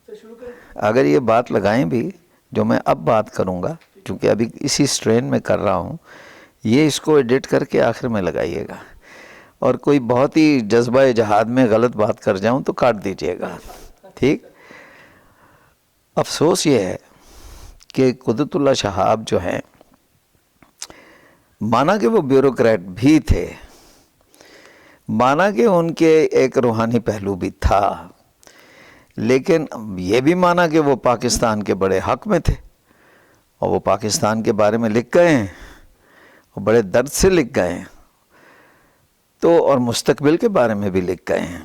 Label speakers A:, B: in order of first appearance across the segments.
A: اگر یہ بات لگائیں بھی جو میں اب بات کروں گا، چونکہ ابھی اسی سٹرین میں کر رہا ہوں، یہ اس کو ایڈٹ کر کے آخر میں لگائیے گا، اور کوئی بہت ہی جذبہ جہاد میں غلط بات کر جاؤں تو کاٹ دیجیے گا، ٹھیک؟ افسوس یہ ہے کہ قدرت اللہ شہاب جو ہیں، مانا کہ وہ بیوروکریٹ بھی تھے، مانا کہ ان کے ایک روحانی پہلو بھی تھا، لیکن یہ بھی مانا کہ وہ پاکستان کے بڑے حق میں تھے، اور وہ پاکستان کے بارے میں لکھ گئے ہیں، اور بڑے درد سے لکھ گئے ہیں، تو اور مستقبل کے بارے میں بھی لکھ گئے ہیں،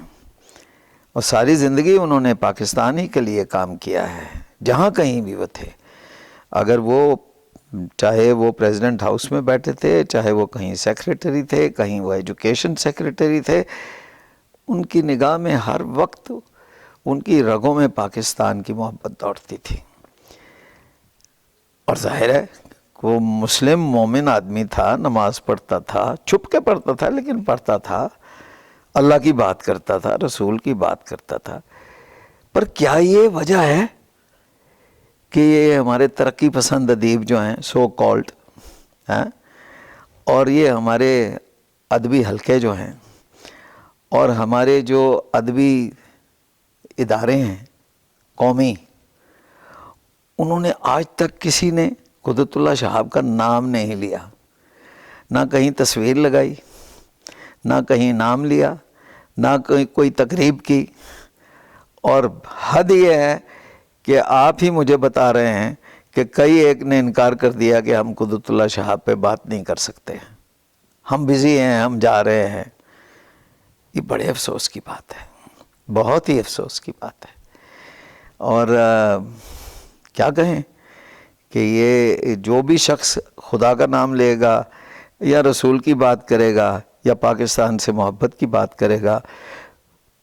A: اور ساری زندگی انہوں نے پاکستان ہی کے لیے کام کیا ہے، جہاں کہیں بھی وہ تھے، اگر وہ چاہے وہ پریزیڈنٹ ہاؤس میں بیٹھے تھے، چاہے وہ کہیں سیکریٹری تھے، کہیں وہ ایجوکیشن سیکریٹری تھے، ان کی نگاہ میں ہر وقت ان کی رگوں میں پاکستان کی محبت دوڑتی تھی، اور ظاہر ہے وہ مسلم مومن آدمی تھا، نماز پڑھتا تھا، چھپ کے پڑھتا تھا لیکن پڑھتا تھا، اللہ کی بات کرتا تھا، رسول کی بات کرتا تھا۔ پر کیا یہ وجہ ہے کہ یہ ہمارے ترقی پسند ادیب جو ہیں سو کالڈ اور یہ ہمارے ادبی حلقے جو ہیں اور ہمارے جو ادبی ادارے ہیں قومی، انہوں نے آج تک کسی نے قدرت اللہ شہاب کا نام نہیں لیا، نہ کہیں تصویر لگائی، نہ کہیں نام لیا، نہ کہیں کوئی تقریب کی، اور حد یہ ہے کہ آپ ہی مجھے بتا رہے ہیں کہ کئی ایک نے انکار کر دیا کہ ہم قدرت اللہ شہاب پہ بات نہیں کر سکتے، ہم بزی ہیں، ہم جا رہے ہیں۔ یہ بڑے افسوس کی بات ہے، بہت ہی افسوس کی بات ہے، اور کیا کہیں کہ یہ جو بھی شخص خدا کا نام لے گا یا رسول کی بات کرے گا یا پاکستان سے محبت کی بات کرے گا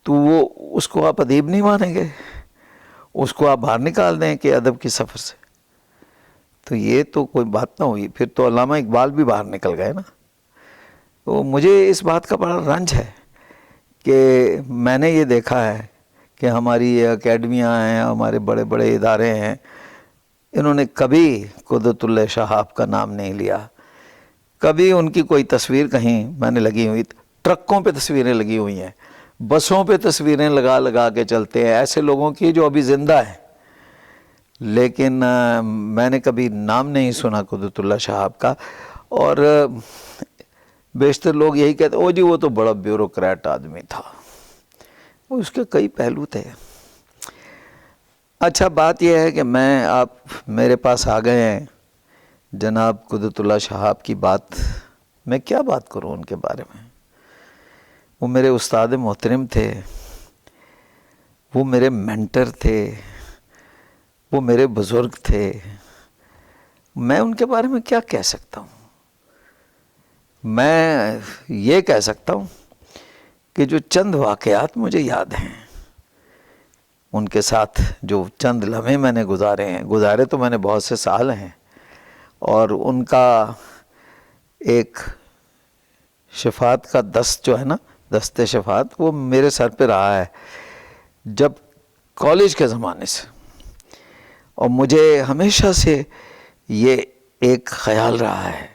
A: تو وہ اس کو آپ ادیب نہیں مانیں گے، اس کو آپ باہر نکال دیں کہ ادب کی سفر سے، تو یہ تو کوئی بات نہ ہوئی، پھر تو علامہ اقبال بھی باہر نکل گئے نا۔ تو مجھے اس بات کا بڑا رنج ہے کہ میں نے یہ دیکھا ہے کہ ہماری یہ اکیڈمیاں ہیں، ہمارے بڑے بڑے ادارے ہیں، انہوں نے کبھی قدرت اللہ شہاب کا نام نہیں لیا، کبھی ان کی کوئی تصویر کہیں میں نے لگی ہوئی، ٹرکوں پہ تصویریں لگی ہوئی ہیں، بسوں پہ تصویریں لگا لگا کے چلتے ہیں ایسے لوگوں کی جو ابھی زندہ ہیں، لیکن میں نے کبھی نام نہیں سنا قدرت اللہ شہاب کا، اور بیشتر لوگ یہی کہتے او جی وہ تو بڑا بیوروکریٹ آدمی تھا، وہ اس کے کئی پہلو تھے۔ اچھا بات یہ ہے کہ آپ میرے پاس آ گئے ہیں جناب قدرت اللہ شہاب کی بات، میں کیا بات کروں ان کے بارے میں؟ وہ میرے استاد محترم تھے، وہ میرے مینٹر تھے، وہ میرے بزرگ تھے، میں ان کے بارے میں کیا کہہ سکتا ہوں؟ میں یہ کہہ سکتا ہوں کہ جو چند واقعات مجھے یاد ہیں ان کے ساتھ، جو چند لمحے میں نے گزارے تو میں نے بہت سے سال ہیں، اور ان کا ایک شفاعت کا دست جو ہے نا، دست شفاعت، وہ میرے سر پہ رہا ہے جب کالج کے زمانے سے، اور مجھے ہمیشہ سے یہ ایک خیال رہا ہے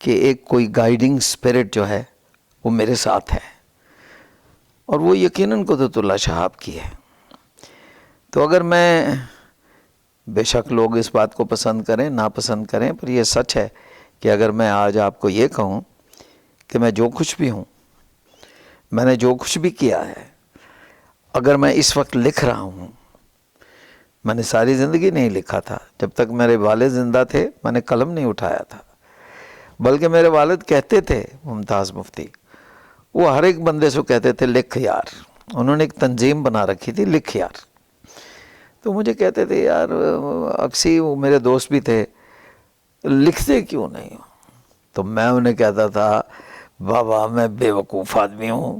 A: کہ ایک کوئی گائیڈنگ اسپرٹ جو ہے وہ میرے ساتھ ہے، اور وہ یقیناً قدرت اللہ شہاب کی ہے۔ تو اگر میں، بے شک لوگ اس بات کو پسند کریں ناپسند کریں، پر یہ سچ ہے کہ اگر میں آج آپ کو یہ کہوں کہ میں جو کچھ بھی ہوں، میں نے جو کچھ بھی کیا ہے، اگر میں اس وقت لکھ رہا ہوں، میں نے ساری زندگی نہیں لکھا تھا، جب تک میرے والد زندہ تھے میں نے قلم نہیں اٹھایا تھا، بلکہ میرے والد کہتے تھے ممتاز مفتی، وہ ہر ایک بندے سے کہتے تھے لکھ یار، انہوں نے ایک تنظیم بنا رکھی تھی لکھ یار، تو مجھے کہتے تھے یار اکسی، وہ میرے دوست بھی تھے، لکھتے کیوں نہیں ہو؟ تو میں انہیں کہتا تھا بابا میں بے وقوف آدمی ہوں،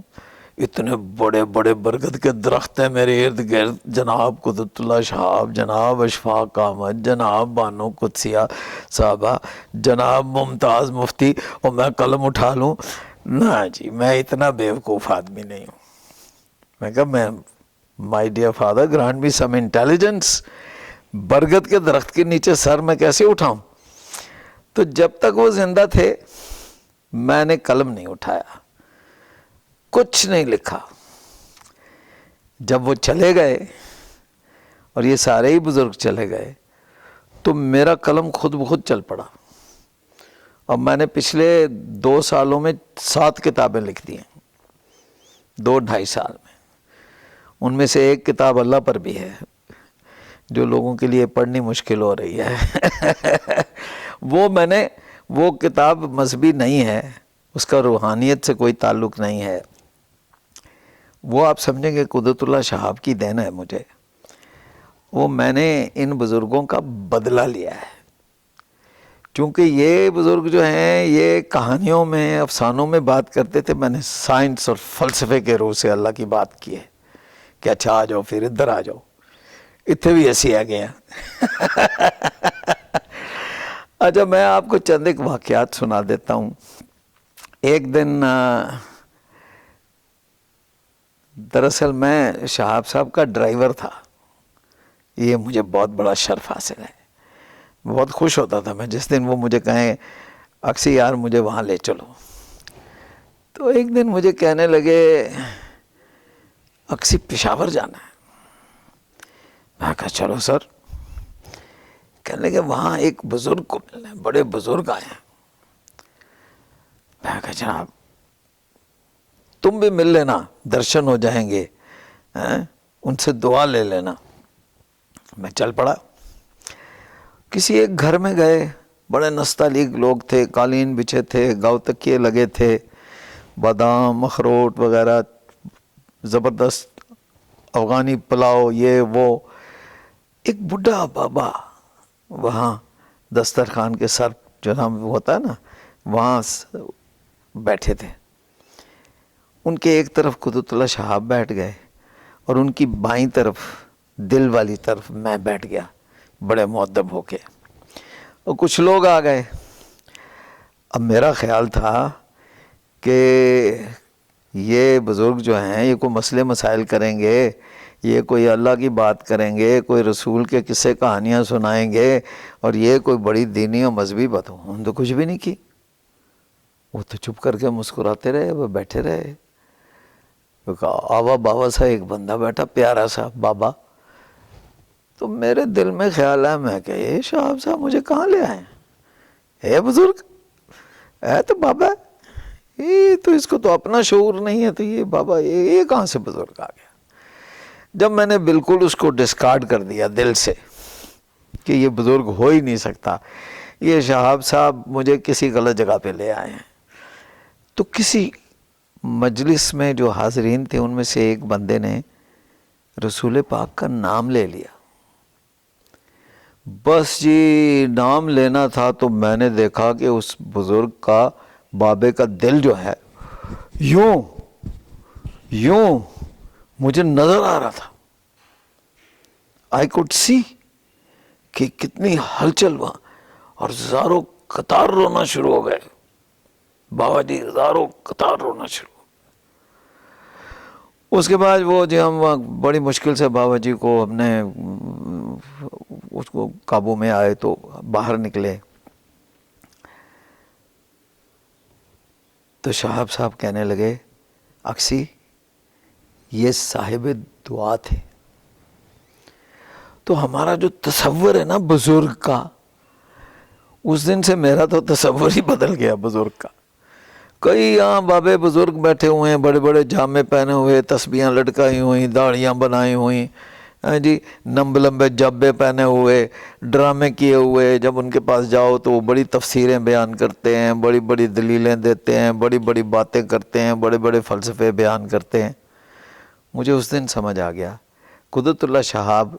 A: اتنے بڑے بڑے برگد کے درخت ہیں میرے ارد گرد، جناب قدرت اللہ شہاب، جناب اشفاق احمد، جناب بانو قدسیہ صاحبہ، جناب ممتاز مفتی، اور میں قلم اٹھا لوں؟ نہ جی، میں اتنا بے وقوف آدمی نہیں ہوں۔ میں کہا my dear father grant me some intelligence, برگد کے درخت کے نیچے سر میں کیسے اٹھاؤں؟ تو جب تک وہ زندہ تھے میں نے قلم نہیں اٹھایا، کچھ نہیں لکھا۔ جب وہ چلے گئے اور یہ سارے ہی بزرگ چلے گئے تو میرا قلم خود بخود چل پڑا، اور میں نے پچھلے 2 سالوں میں 7 کتابیں لکھ دی ہیں، 2-2.5 سال میں۔ ان میں سے ایک کتاب اللہ پر بھی ہے جو لوگوں کے لیے پڑھنی مشکل ہو رہی ہے۔ وہ کتاب مذہبی نہیں ہے، اس کا روحانیت سے کوئی تعلق نہیں ہے، وہ آپ سمجھیں گے قدرت اللہ شہاب کی دین ہے مجھے۔ وہ میں نے ان بزرگوں کا بدلہ لیا ہے، چونکہ یہ بزرگ جو ہیں یہ کہانیوں میں افسانوں میں بات کرتے تھے، میں نے سائنس اور فلسفے کے روح سے اللہ کی بات کی ہے کہ اچھا آ جاؤ، پھر ادھر آ جاؤ، اتنے بھی ایسی آ گیا۔ اچھا میں آپ کو چند ایک واقعات سنا دیتا ہوں۔ ایک دن دراصل میں شہاب صاحب کا ڈرائیور تھا، یہ مجھے بہت بڑا شرف حاصل ہے، بہت خوش ہوتا تھا میں جس دن وہ مجھے کہیں اکسی یار مجھے وہاں لے چلو۔ تو ایک دن مجھے کہنے لگے اکسی پشاور جانا ہے، میں کہا چلو سر۔ کہنے لگے وہاں ایک بزرگ کو ملنا ہے، بڑے بزرگ آئے ہیں۔ میں کہا جناب تم بھی مل لینا، درشن ہو جائیں گے، ان سے دعا لے لینا۔ میں چل پڑا، کسی ایک گھر میں گئے، بڑے نستعلیق لوگ تھے، قالین بچھے تھے، گاؤ تکیے لگے تھے، بادام اخروٹ وغیرہ، زبردست افغانی پلاؤ، یہ وہ۔ ایک بڈھا بابا وہاں دسترخوان کے سر جو نام ہوتا ہے نا وہاں بیٹھے تھے، ان کے ایک طرف قدرت اللہ شہاب بیٹھ گئے اور ان کی بائیں طرف دل والی طرف میں بیٹھ گیا بڑے مؤدب ہو کے، اور کچھ لوگ آ گئے۔ اب میرا خیال تھا کہ یہ بزرگ جو ہیں یہ کوئی مسئلے مسائل کریں گے، یہ کوئی اللہ کی بات کریں گے، کوئی رسول کے قصے کہانیاں سنائیں گے، اور یہ کوئی بڑی دینی اور مذہبی بات ہو۔ انہوں نے تو کچھ بھی نہیں کی، وہ تو چپ کر کے مسکراتے رہے، وہ بیٹھے رہے۔ آوا بابا سا ایک بندہ بیٹھا پیارا سا بابا، تو میرے دل میں خیال ہے میں کہ یہ شہاب صاحب مجھے کہاں لے آئے ہیں، اے بزرگ، اے تو بابا، یہ تو اس کو تو اپنا شعور نہیں ہے، تو یہ بابا یہ کہاں سے بزرگ آ گیا۔ جب میں نے بالکل اس کو ڈسکارڈ کر دیا دل سے کہ یہ بزرگ ہو ہی نہیں سکتا، یہ شہاب صاحب مجھے کسی غلط جگہ پہ لے آئے ہیں، تو کسی مجلس میں جو حاضرین تھے ان میں سے ایک بندے نے رسول پاک کا نام لے لیا۔ بس جی نام لینا تھا تو میں نے دیکھا کہ اس بزرگ کا بابے کا دل جو ہے یوں مجھے نظر آ رہا تھا، آئی کوڈ سی کہ کتنی ہلچل وہاں، اور زاروں قطار رونا شروع ہو گئے، بابا جی زاروں قطار رونا شروع۔ اس کے بعد وہ جی ہم بڑی مشکل سے بابا جی کو ہم نے اس کو قابو میں آئے تو باہر نکلے، تو شہاب صاحب کہنے لگے اکسی یہ صاحب دعا تھے۔ تو ہمارا جو تصور ہے نا بزرگ کا، اس دن سے میرا تو تصور ہی بدل گیا بزرگ کا۔ کئی یہاں بابے بزرگ بیٹھے ہوئے ہیں، بڑے بڑے جامے پہنے ہوئے، تسبیحاں لٹکائی ہوئی، داڑیاں بنائی ہوئی، جی لمبے لمبے جبے پہنے ہوئے، ڈرامے کیے ہوئے، جب ان کے پاس جاؤ تو وہ بڑی تفسیریں بیان کرتے ہیں، بڑی بڑی دلیلیں دیتے ہیں، بڑی بڑی باتیں کرتے ہیں، بڑے بڑے فلسفے بیان کرتے ہیں۔ مجھے اس دن سمجھ آ گیا، قدرت اللہ شہاب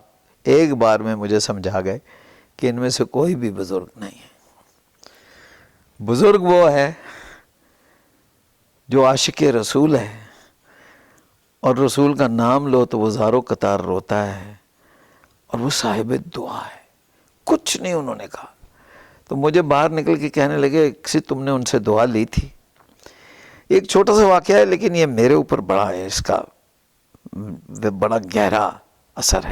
A: ایک بار میں مجھے سمجھا گئے کہ ان میں سے کوئی بھی بزرگ نہیں ہے۔ بزرگ وہ ہے جو عاشق رسول ہے، اور رسول کا نام لو تو وہ زاروں قطار روتا ہے، اور وہ صاحب دعا ہے، کچھ نہیں انہوں نے کہا۔ تو مجھے باہر نکل کے کہنے لگے کسی تم نے ان سے دعا لی تھی؟ ایک چھوٹا سا واقعہ ہے لیکن یہ میرے اوپر بڑا ہے، اس کا بڑا گہرا اثر ہے.